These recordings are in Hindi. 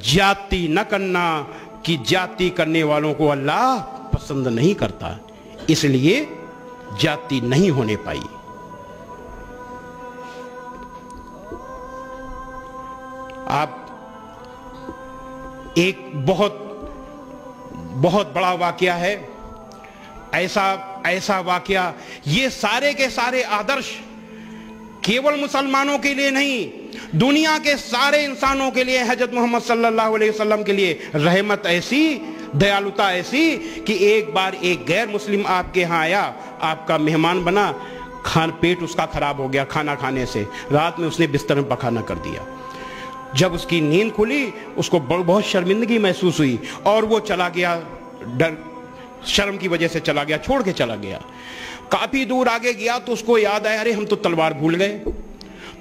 जाति न करना कि जाति करने वालों को अल्लाह पसंद नहीं करता, इसलिए जाति नहीं होने पाई। आप एक बहुत बहुत बड़ा वाकया है, ऐसा वाकया, ये सारे के सारे आदर्श केवल मुसलमानों के लिए नहीं, दुनिया के सारे इंसानों के लिए, हजरत मोहम्मद सल्लल्लाहु अलैहि वसल्लम के लिए रहमत ऐसी, दयालुता ऐसी कि एक बार एक गैर मुस्लिम आपके यहाँ आया, आपका मेहमान बना, पेट उसका खराब हो गया खाना खाने से, रात में उसने बिस्तर में पखाना कर दिया। जब उसकी नींद खुली उसको बहुत शर्मिंदगी महसूस हुई और वो चला गया, डर शर्म की वजह से चला गया, छोड़ के चला गया। काफी दूर आगे गया तो उसको याद आया, अरे हम तो तलवार भूल गए।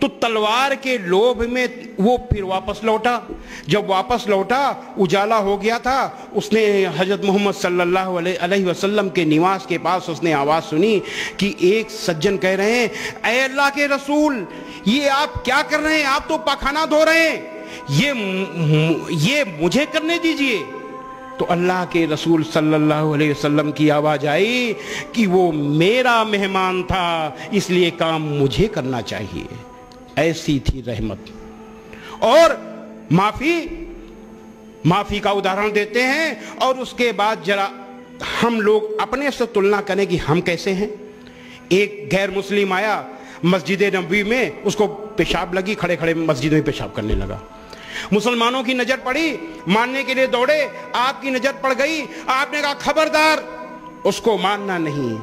तो तलवार के लोभ में वो फिर वापस लौटा। जब वापस लौटा, उजाला हो गया था, उसने हजरत मोहम्मद सल्लल्लाहु अलैहि वसल्लम के निवास के पास उसने आवाज सुनी कि एक सज्जन कह रहे हैं, ऐ अल्लाह के रसूल, ये आप क्या कर रहे हैं? आप तो पखाना धो रहे हैं, ये मुझे करने दीजिए। तो अल्लाह के रसूल सल्लल्लाहु अलैहि वसल्लम की आवाज आई कि वो मेरा मेहमान था, इसलिए काम मुझे करना चाहिए। ऐसी थी रहमत। और माफी का उदाहरण देते हैं, और उसके बाद जरा हम लोग अपने से तुलना करें कि हम कैसे हैं। एक गैर मुस्लिम आया मस्जिद नबवी में, उसको पेशाब लगी, खड़े खड़े मस्जिद में पेशाब करने लगा। मुसलमानों की नजर पड़ी, मारने के लिए दौड़े, आपकी नजर पड़ गई, आपने कहा खबरदार, उसको मारना नहीं।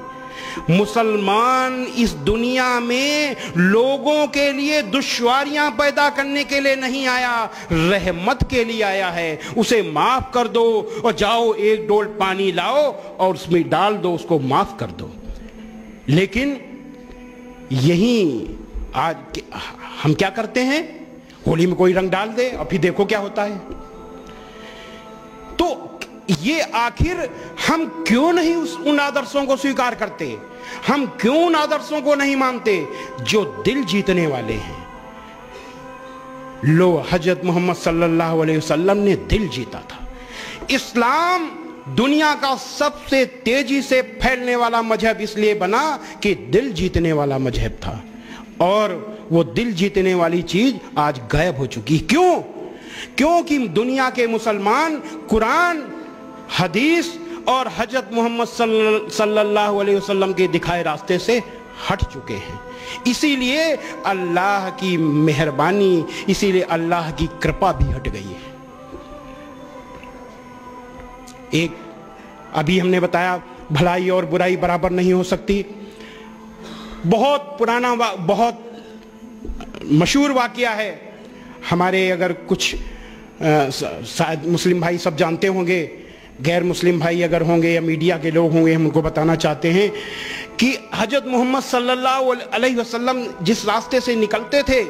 मुसलमान इस दुनिया में लोगों के लिए दुश्वारियां पैदा करने के लिए नहीं आया, रहमत के लिए आया है। उसे माफ कर दो और जाओ एक डोल पानी लाओ और उसमें डाल दो, उसको माफ कर दो। लेकिन यही आज हम क्या करते हैं, होली में कोई रंग डाल दे और फिर देखो क्या होता है। तो ये आखिर हम क्यों नहीं उन आदर्शों को स्वीकार करते, हम क्यों उन आदर्शों को नहीं मानते जो दिल जीतने वाले हैं। लो, हजरत मोहम्मद सल्लल्लाहु अलैहि वसल्लम ने दिल जीता था। इस्लाम दुनिया का सबसे तेजी से फैलने वाला मजहब इसलिए बना कि दिल जीतने वाला मजहब था, और वो दिल जीतने वाली चीज आज गायब हो चुकी। क्यों? क्योंकि दुनिया के मुसलमान कुरान, हदीस और हजरत मोहम्मद सल्लल्लाहु अलैहि वसल्लम के दिखाए रास्ते से हट चुके हैं। इसीलिए अल्लाह की मेहरबानी, इसीलिए अल्लाह की कृपा भी हट गई है। एक अभी हमने बताया, भलाई और बुराई बराबर नहीं हो सकती। बहुत पुराना, बहुत मशहूर वाकया है हमारे, अगर कुछ शायद मुस्लिम भाई सब जानते होंगे, गैर मुस्लिम भाई अगर होंगे या मीडिया के लोग होंगे, हम उनको बताना चाहते हैं कि हजरत मोहम्मद सल्लल्लाहु अलैहि वसल्लम जिस रास्ते से निकलते थे,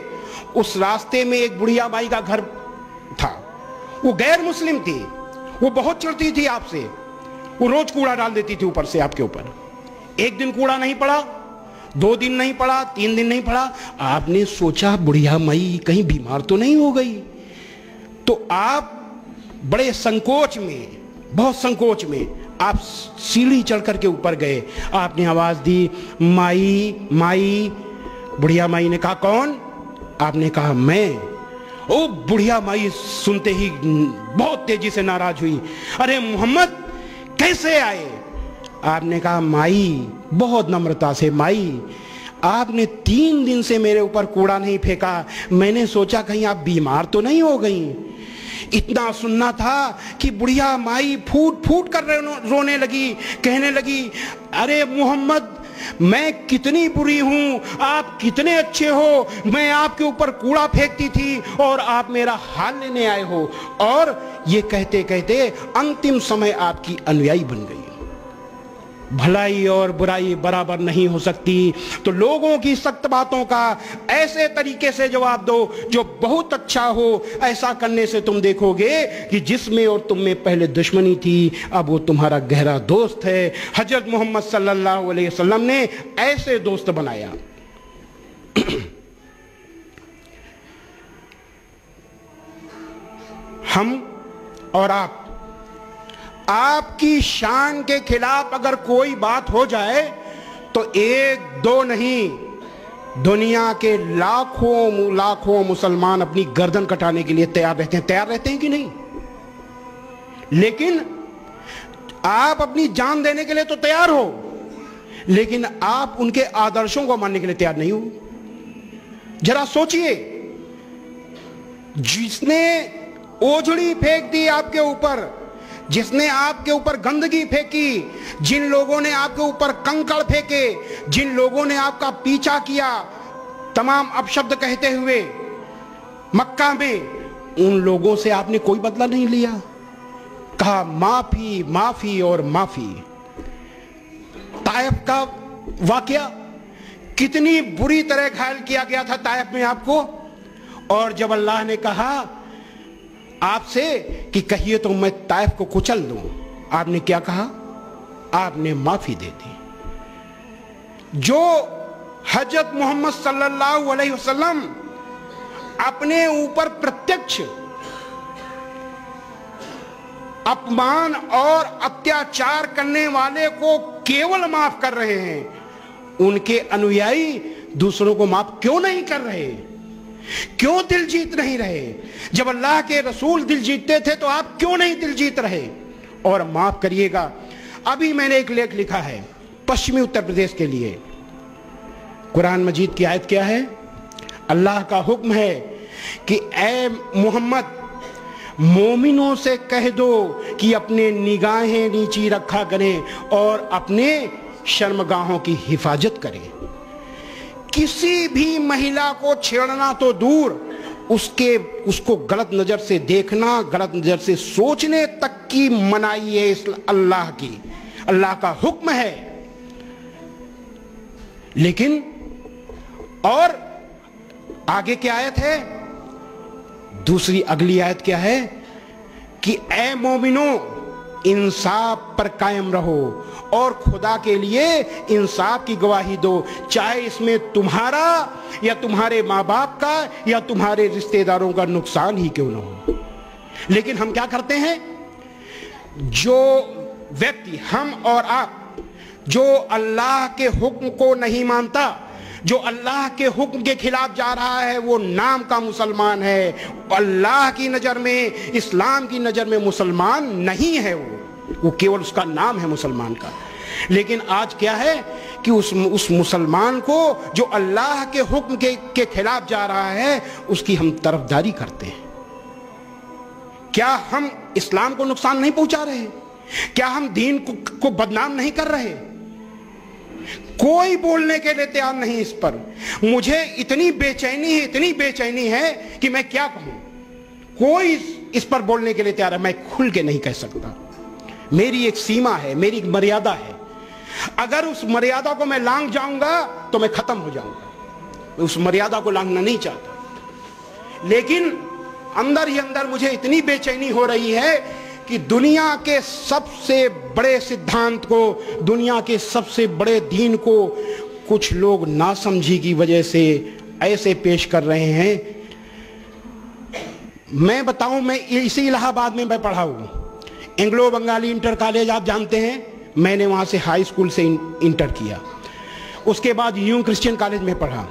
उस रास्ते में एक बुढ़िया माई का घर था। वो गैर मुस्लिम थी, वो बहुत चढ़ती थी आपसे, वो रोज कूड़ा डाल देती थी ऊपर से आपके ऊपर। एक दिन कूड़ा नहीं पड़ा, 2 दिन नहीं पड़ा, 3 दिन नहीं पड़ा। आपने सोचा बुढ़िया माई कहीं बीमार तो नहीं हो गई, तो आप बड़े संकोच में, बहुत संकोच में आप सीढ़ी चढ़ करके ऊपर गए। आपने आवाज दी, माई माई। बुढ़िया माई ने कहा कौन? आपने कहा मैं। ओ बुढ़िया माई सुनते ही बहुत तेजी से नाराज हुई, अरे मोहम्मद कैसे आए? आपने कहा माई, बहुत नम्रता से, माई आपने 3 दिन से मेरे ऊपर कूड़ा नहीं फेंका, मैंने सोचा कहीं आप बीमार तो नहीं हो गई। इतना सुनना था कि बुढ़िया माई फूट फूट कर रोने लगी, कहने लगी, अरे मोहम्मद मैं कितनी बुरी हूं, आप कितने अच्छे हो, मैं आपके ऊपर कूड़ा फेंकती थी और आप मेरा हाल लेने आए हो। और ये कहते कहते अंतिम समय आपकी अनुयायी बन गई। भलाई और बुराई बराबर नहीं हो सकती, तो लोगों की सख्त बातों का ऐसे तरीके से जवाब दो जो बहुत अच्छा हो। ऐसा करने से तुम देखोगे कि जिसमें और तुम में पहले दुश्मनी थी, अब वो तुम्हारा गहरा दोस्त है। हजरत मोहम्मद सल्लल्लाहु अलैहि वसल्लम ने ऐसे दोस्त बनाया। हम और आपकी शान के खिलाफ अगर कोई बात हो जाए तो एक दो नहीं, दुनिया के लाखों लाखों मुसलमान अपनी गर्दन कटाने के लिए तैयार रहते हैं। तैयार रहते हैं कि नहीं? लेकिन आप अपनी जान देने के लिए तो तैयार हो, लेकिन आप उनके आदर्शों को मानने के लिए तैयार नहीं हो। जरा सोचिए, जिसने ओझड़ी फेंक दी आपके ऊपर, जिसने आपके ऊपर गंदगी फेंकी, जिन लोगों ने आपके ऊपर कंकड़ फेंके, जिन लोगों ने आपका पीछा किया तमाम अपशब्द कहते हुए मक्का में, उन लोगों से आपने कोई बदला नहीं लिया। कहा माफी माफी और माफी। ताइफ का वाकया, कितनी बुरी तरह घायल किया गया था ताइफ में आपको, और जब अल्लाह ने कहा आपसे कि कहिए तो मैं ताइफ को कुचल दूं, आपने क्या कहा? आपने माफी दे दी। जो हजरत मोहम्मद सल्लल्लाहु अलैहि वसल्लम अपने ऊपर प्रत्यक्ष अपमान और अत्याचार करने वाले को केवल माफ कर रहे हैं, उनके अनुयायी दूसरों को माफ क्यों नहीं कर रहे? क्यों दिल जीत नहीं रहे? जब अल्लाह के रसूल दिल जीतते थे तो आप क्यों नहीं दिल जीत रहे? और माफ करिएगा, अभी मैंने एक लेख लिखा है पश्चिमी उत्तर प्रदेश के लिए। कुरान मजीद की आयत क्या है? अल्लाह का हुक्म है कि ए मोहम्मद, मोमिनों से कह दो कि अपने निगाहें नीची रखा करें और अपने शर्मगाहों की हिफाजत करें। किसी भी महिला को छेड़ना तो दूर, उसको गलत नजर से देखना, गलत नजर से सोचने तक की मनाही है इस अल्लाह की। अल्लाह का हुक्म है। लेकिन और आगे क्या आयत है? दूसरी अगली आयत क्या है कि ए मोमिनो, इंसाफ पर कायम रहो और खुदा के लिए इंसाफ की गवाही दो, चाहे इसमें तुम्हारा या तुम्हारे माँ बाप का या तुम्हारे रिश्तेदारों का नुकसान ही क्यों ना हो। लेकिन हम क्या करते हैं? जो व्यक्ति, हम और आप, जो अल्लाह के हुक्म को नहीं मानता, जो अल्लाह के हुक्म के खिलाफ जा रहा है, वो नाम का मुसलमान है। अल्लाह की नजर में, इस्लाम की नजर में मुसलमान नहीं है वो केवल उसका नाम है मुसलमान का। लेकिन आज क्या है कि उस मुसलमान को जो अल्लाह के हुक्म के खिलाफ जा रहा है, उसकी हम तरफदारी करते हैं। क्या हम इस्लाम को नुकसान नहीं पहुंचा रहे? क्या हम दीन को बदनाम नहीं कर रहे? कोई बोलने के लिए तैयार नहीं इस पर। मुझे इतनी बेचैनी है कि मैं क्या कहूं। कोई इस पर बोलने के लिए तैयार है। मैं खुल के नहीं कह सकता। मेरी एक सीमा है, मेरी एक मर्यादा है। अगर उस मर्यादा को मैं लांघ जाऊंगा तो मैं खत्म हो जाऊंगा। मैं उस मर्यादा को लांघना नहीं चाहता। लेकिन अंदर ही अंदर मुझे इतनी बेचैनी हो रही है कि दुनिया के सबसे बड़े सिद्धांत को, दुनिया के सबसे बड़े दीन को कुछ लोग नासमझी की वजह से ऐसे पेश कर रहे हैं। मैं बताऊं, मैं इसी इलाहाबाद में मैं पढ़ा हूं, एंग्लो बंगाली इंटर कॉलेज, आप जानते हैं। मैंने वहां से हाई स्कूल से इंटर किया। उसके बाद यूं क्रिश्चियन कॉलेज में पढ़ा।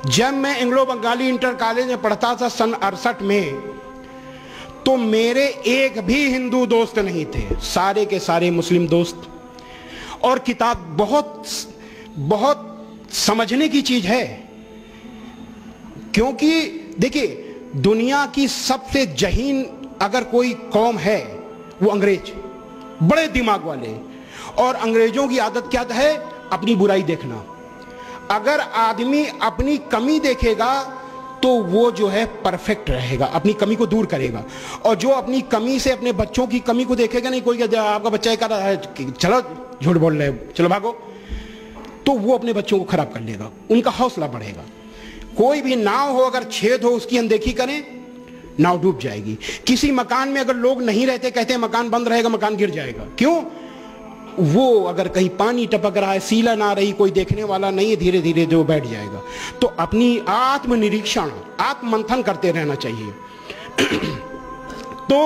जब मैं एंग्लो बंगाली इंटर कॉलेज में पढ़ता था सन 68 में, तो मेरे एक भी हिंदू दोस्त नहीं थे, सारे के सारे मुस्लिम दोस्त। और किताब बहुत बहुत समझने की चीज है, क्योंकि देखिए, दुनिया की सबसे जहीन अगर कोई कौम है वो अंग्रेज, बड़े दिमाग वाले। और अंग्रेजों की आदत क्या है? अपनी बुराई देखना। अगर आदमी अपनी कमी देखेगा तो वो जो है परफेक्ट रहेगा, अपनी कमी को दूर करेगा। और जो अपनी कमी से अपने बच्चों की कमी को देखेगा, नहीं कोई आपका बच्चा कर रहा है, चलो झूठ बोल रहे हो, चलो भागो, तो वो अपने बच्चों को खराब कर लेगा, उनका हौसला बढ़ेगा। कोई भी नाव हो, अगर छेद हो, उसकी अनदेखी करें, नाव डूब जाएगी। किसी मकान में अगर लोग नहीं रहते, कहते हैं मकान बंद रहेगा, मकान गिर जाएगा। क्यों? वो अगर कहीं पानी टपक रहा है, सीला ना रही, कोई देखने वाला नहीं है, धीरे धीरे जो बैठ जाएगा। तो अपनी आत्मनिरीक्षण, आत्ममंथन करते रहना चाहिए। तो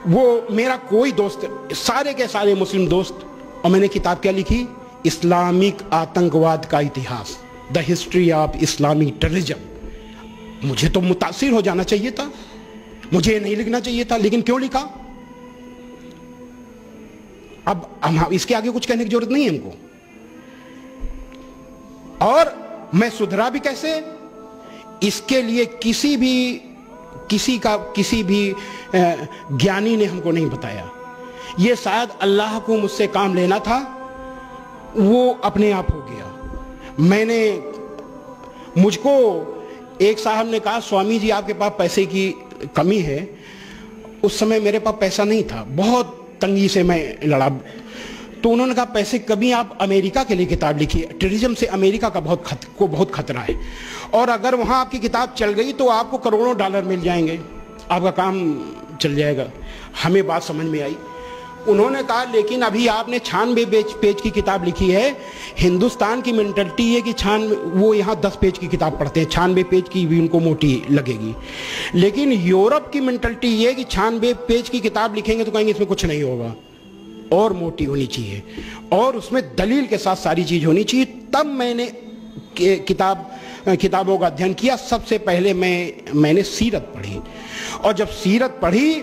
वो मेरा कोई दोस्त, सारे के सारे मुस्लिम दोस्त, और मैंने किताब क्या लिखी, इस्लामिक आतंकवाद का इतिहास, the history of Islamic terrorism. मुझे तो मुतासिर हो जाना चाहिए था, मुझे नहीं लिखना चाहिए था, लेकिन क्यों लिखा? अब हम इसके आगे कुछ कहने की जरूरत नहीं है हमको। और मैं सुधरा भी कैसे, इसके लिए किसी भी ज्ञानी ने हमको नहीं बताया। ये शायद अल्लाह को मुझसे काम लेना था, वो अपने आप हो गया। मुझको एक साहब ने कहा, स्वामी जी आपके पास पैसे की कमी है। उस समय मेरे पास पैसा नहीं था, बहुत तंगी से मैं लड़ा। तो उन्होंने कहा, पैसे कभी आप अमेरिका के लिए किताब लिखिए, टेररिज्म से अमेरिका का बहुत खतरा है, और अगर वहां आपकी किताब चल गई तो आपको करोड़ों डॉलर मिल जाएंगे, आपका काम चल जाएगा। हमें बात समझ में आई। उन्होंने कहा, लेकिन अभी आपने 96 पेज की किताब लिखी है। हिंदुस्तान की मेंटलिटी है कि वो यहाँ 10 पेज की किताब पढ़ते हैं, 96 पेज की भी उनको मोटी लगेगी। लेकिन यूरोप की मेंटलिटी ये है कि 96 पेज की किताब लिखेंगे तो कहेंगे इसमें कुछ नहीं होगा, और मोटी होनी चाहिए, और उसमें दलील के साथ सारी चीज होनी चाहिए। तब मैंने किताबों का अध्ययन किया। सबसे पहले मैंने सीरत पढ़ी, और जब सीरत पढ़ी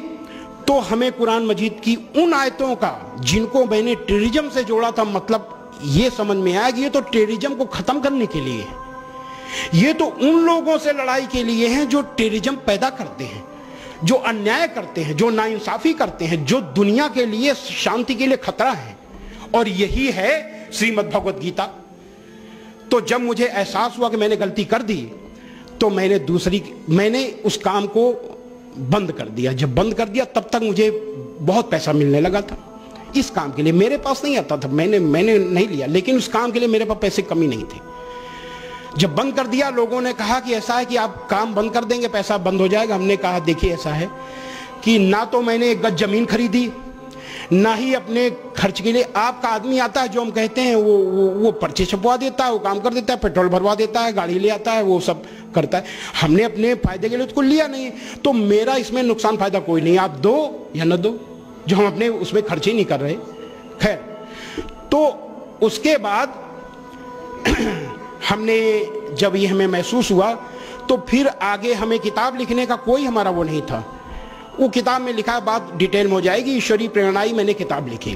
तो हमें कुरान मजीद की उन आयतों का जिनको मैंने टेररिज्म से जोड़ा था, मतलब ये समझ में आया कि ये तो टेररिज्म को खत्म करने के लिए है, ये तो उन लोगों से लड़ाई के लिए है जो टेररिज्म पैदा करते हैं, जो अन्याय करते हैं, जो नाइंसाफी करते हैं, जो दुनिया के लिए, शांति के लिए खतरा है। और यही है श्रीमद् भगवत गीता। तो जब मुझे एहसास हुआ कि मैंने गलती कर दी, तो मैंने उस काम को बंद कर दिया। जब बंद कर दिया तब तक मुझे बहुत पैसा मिलने लगा था इस काम के लिए। मेरे पास नहीं आता था, मैंने नहीं लिया, लेकिन उस काम के लिए मेरे पास पैसे कमी नहीं थी। जब बंद कर दिया, लोगों ने कहा कि ऐसा है कि आप काम बंद कर देंगे, पैसा बंद हो जाएगा। हमने कहा, देखिए ऐसा है कि ना तो मैंने एक गज जमीन खरीदी, ना ही अपने खर्च के लिए। आपका आदमी आता है, जो हम कहते हैं, वो पर्चे छपवा देता है, वो काम कर देता है, पेट्रोल भरवा देता है, गाड़ी ले आता है, वो सब करता है। हमने अपने फायदे के लिए उसको लिया नहीं, तो मेरा इसमें नुकसान फायदा कोई नहीं। आप दो या न दो, जो हम अपने उसमें खर्च ही नहीं कर रहे। खैर, तो उसके बाद हमने, जब ये हमें महसूस हुआ, तो फिर आगे हमें किताब लिखने का कोई हमारा वो नहीं था। वो किताब में लिखा, बात डिटेल में हो जाएगी, ईश्वरी प्रेरणाई मैंने किताब लिखी।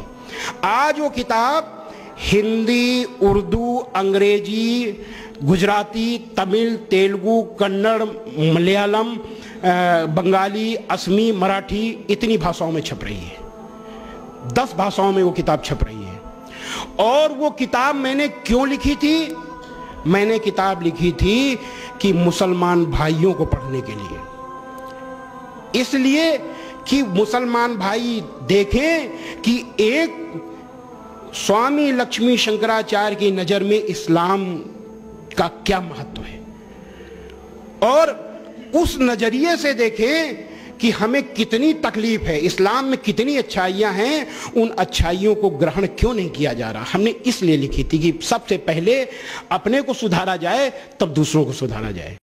आज वो किताब हिंदी, उर्दू, अंग्रेजी, गुजराती, तमिल, तेलुगु, कन्नड़, मलयालम, बंगाली, असमी, मराठी, इतनी भाषाओं में छप रही है। 10 भाषाओं में वो किताब छप रही है। और वो किताब मैंने क्यों लिखी थी? मैंने किताब लिखी थी कि मुसलमान भाइयों को पढ़ने के लिए, इसलिए कि मुसलमान भाई देखें कि एक स्वामी लक्ष्मी शंकराचार्य की नजर में इस्लाम का क्या महत्व है, और उस नजरिए से देखें कि हमें कितनी तकलीफ है, इस्लाम में कितनी अच्छाइयां हैं, उन अच्छाइयों को ग्रहण क्यों नहीं किया जा रहा। हमने इसलिए लिखी थी कि सबसे पहले अपने को सुधारा जाए, तब दूसरों को सुधारा जाए।